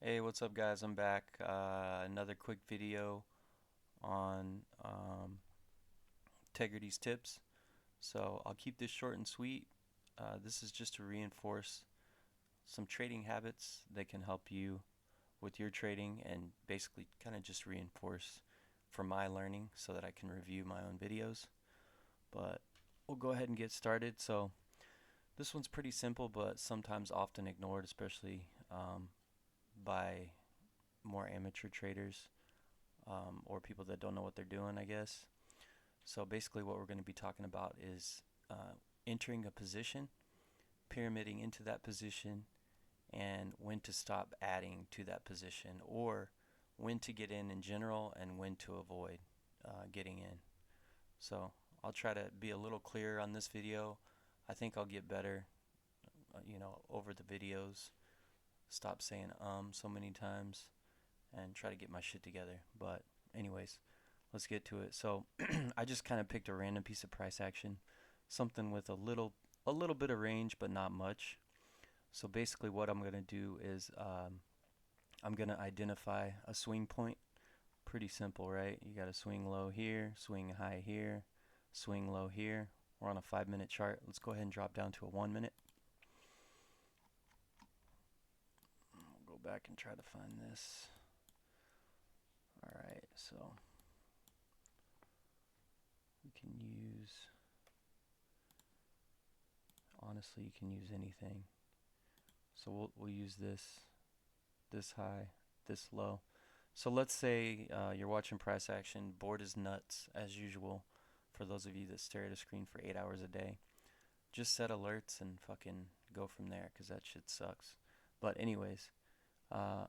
Hey, what's up, guys? I'm back. Another quick video on Tegridys tips. So I'll keep this short and sweet. This is just to reinforce some trading habits that can help you with your trading and basically kind of just reinforce for my learning so that I can review my own videos. But we'll go ahead and get started. So this one's pretty simple, but sometimes often ignored, especially by more amateur traders. Or people that don't know what they're doing, I guess. So basically, what we're going to be talking about is entering a position, pyramiding into that position, and when to stop adding to that position, or when to get in general and when to avoid getting in. So I'll try to be a little clearer on this video. I think I'll get better, over the videos. Stop saying so many times and try to get my shit together. But anyways, let's get to it. So I just kind of picked a random piece of price action, something with a little bit of range, but not much. So basically, what I'm gonna do is I'm gonna identify a swing point. Pretty simple, right? You got to swing low here, swing high here, swing low here. We're on a 5-minute chart. Let's go ahead and drop down to a 1 minute. We'll go back and try to find this. All right, so we can use, honestly, you can use anything. So we'll use this high, this low. So let's say you're watching price action, bored as nuts as usual. For those of you that stare at a screen for 8 hours a day, just set alerts and fucking go from there, because that shit sucks. But anyways, uh,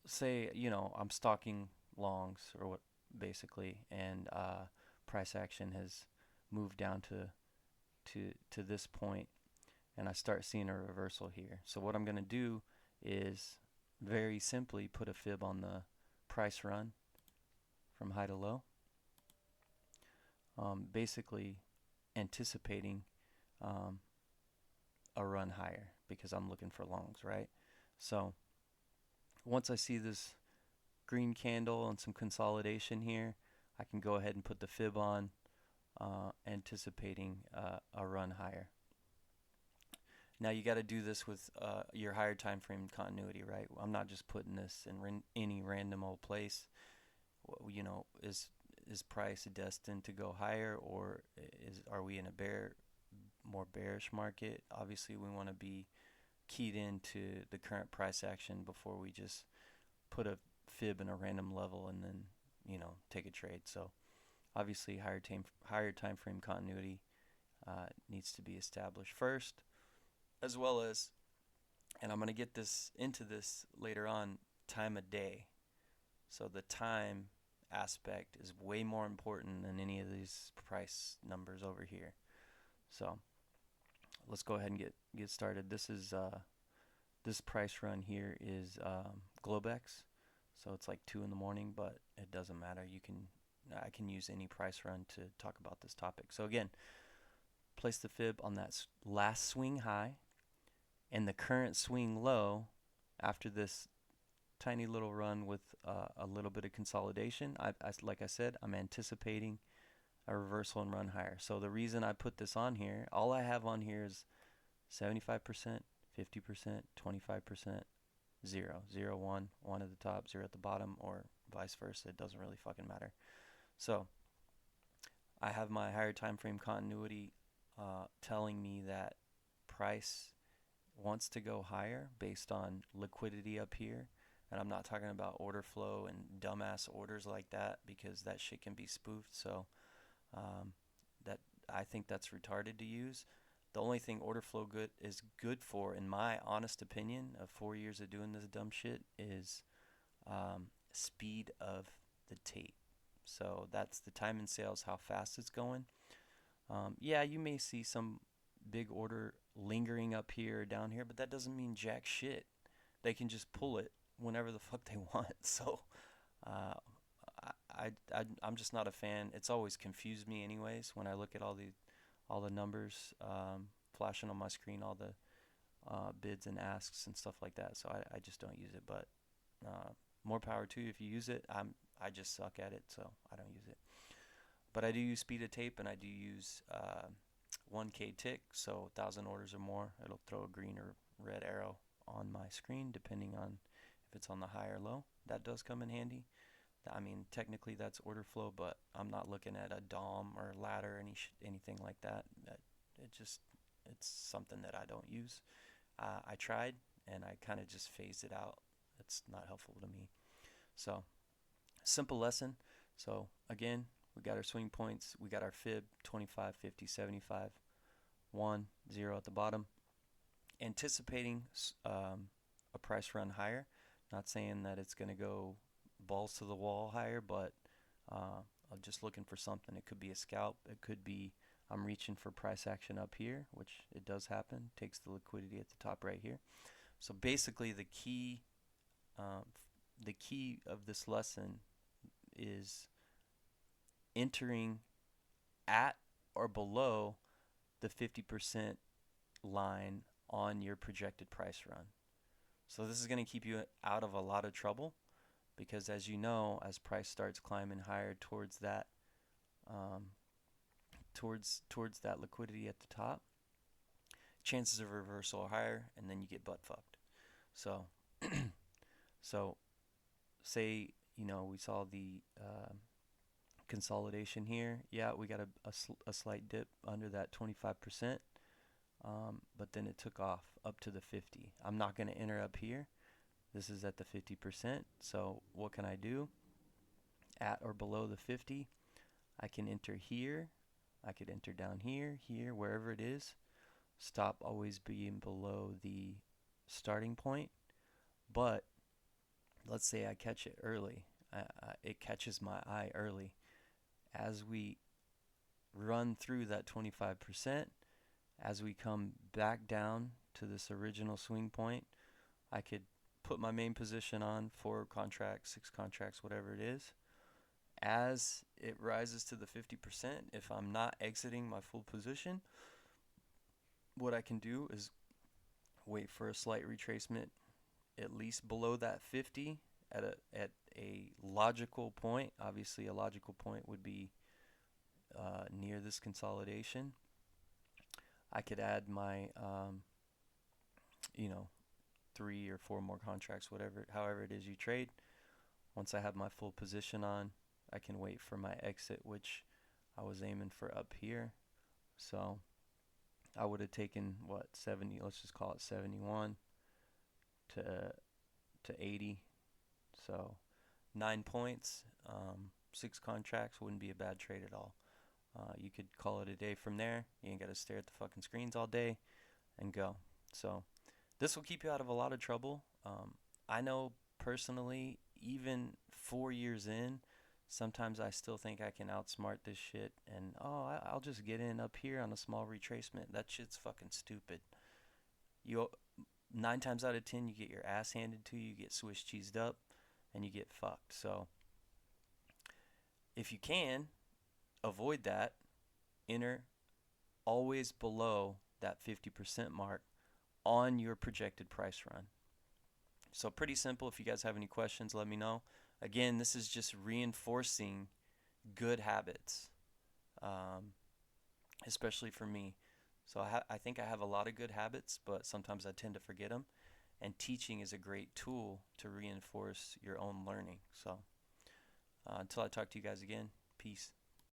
say I'm stalking longs or what basically, and price action has moved down to this point, and I start seeing a reversal here. So what I'm going to do is very simply put a fib on the price run from high to low, basically anticipating um, a run higher because I'm looking for longs, right? So once I see this green candle and some consolidation here, I can go ahead and put the fib on, anticipating a run higher. Now you got to do this with your higher time frame continuity, right? I'm not just putting this in any random old place. Is price destined to go higher, or are we in a more bearish market? Obviously, we want to be keyed into the current price action before we just put a fib in a random level and then take a trade. So obviously, higher time frame continuity needs to be established first, as well as, and I'm going to get this into this later on, time of day. So the time aspect is way more important than any of these price numbers over here. So let's go ahead and get started. This price run here is Globex. So it's like 2 in the morning, but it doesn't matter. I can use any price run to talk about this topic. So again, place the fib on that last swing high and the current swing low after this tiny little run with a little bit of consolidation. Like I said, I'm anticipating a reversal and run higher. So the reason I put this on here, all I have on here is 75%, 50%, 25%, 0, 0, 1, 1 at the top, 0 at the bottom, or vice versa. It doesn't really fucking matter. So I have my higher time frame continuity telling me that price wants to go higher based on liquidity up here. And I'm not talking about order flow and dumbass orders like that, because that shit can be spoofed. So that I think that's retarded to use. The only thing order flow is good for, in my honest opinion, of 4 years of doing this dumb shit, is speed of the tape. So that's the time in sales, how fast it's going. Yeah, you may see some big order lingering up here or down here, but that doesn't mean jack shit. They can just pull it whenever the fuck they want. So uh, I'm just not a fan. It's always confused me anyways when I look at all the numbers flashing on my screen, all the bids and asks and stuff like that. So I just don't use it. But more power to you if you use it. I just suck at it, so I don't use it. But I do use speed of tape, and I do use 1K tick, so 1,000 orders or more. It'll throw a green or red arrow on my screen depending on if it's on the high or low. That does come in handy. I mean, technically that's order flow, but I'm not looking at a DOM or ladder, anything like that. It's something that I don't use. I tried, and I kind of just phased it out. It's not helpful to me. So, simple lesson. So, again, we got our swing points. We got our fib, 25, 50, 75, 1, 0 at the bottom. Anticipating a price run higher. Not saying that it's going to go balls to the wall higher, but I'm just looking for something. It could be a scalp. It could be I'm reaching for price action up here, which it does happen. Takes the liquidity at the top right here. So basically, the key of this lesson is entering at or below the 50% line on your projected price run. So this is going to keep you out of a lot of trouble, because as you know, as price starts climbing higher towards that towards that liquidity at the top, chances of reversal are higher, and then you get butt fucked. So so say we saw the consolidation here. Yeah, we got a slight dip under that 25%, but then it took off up to the 50. I'm not going to enter up here. This is at the 50%. So what can I do? At or below the 50, I can enter here. I could enter down here, wherever it is. Stop always being below the starting point. But let's say I catch it early. It catches my eye early. As we run through that 25%, as we come back down to this original swing point, I could put my main position on 4 contracts, 6 contracts, whatever it is. As it rises to the 50%, if I'm not exiting my full position, what I can do is wait for a slight retracement at least below that 50 at a logical point. Obviously, a logical point would be near this consolidation. I could add my 3 or 4 more contracts, however it is you trade. Once I have my full position on, I can wait for my exit, which I was aiming for up here. So I would have taken 70, let's just call it 71 to 80. So 9 points, 6 contracts wouldn't be a bad trade at all. You could call it a day from there. You ain't got to stare at the fucking screens all day and go. So this will keep you out of a lot of trouble. I know personally, even 4 years in, sometimes I still think I can outsmart this shit, and I'll just get in up here on a small retracement. That shit's fucking stupid. 9 times out of 10, you get your ass handed to you, you get Swiss cheesed up, and you get fucked. So if you can avoid that, enter always below that 50% mark on your projected price run. So pretty simple. If you guys have any questions, let me know. Again, this is just reinforcing good habits, especially for me. So I think I have a lot of good habits, but sometimes I tend to forget them. And teaching is a great tool to reinforce your own learning. So until I talk to you guys again, peace.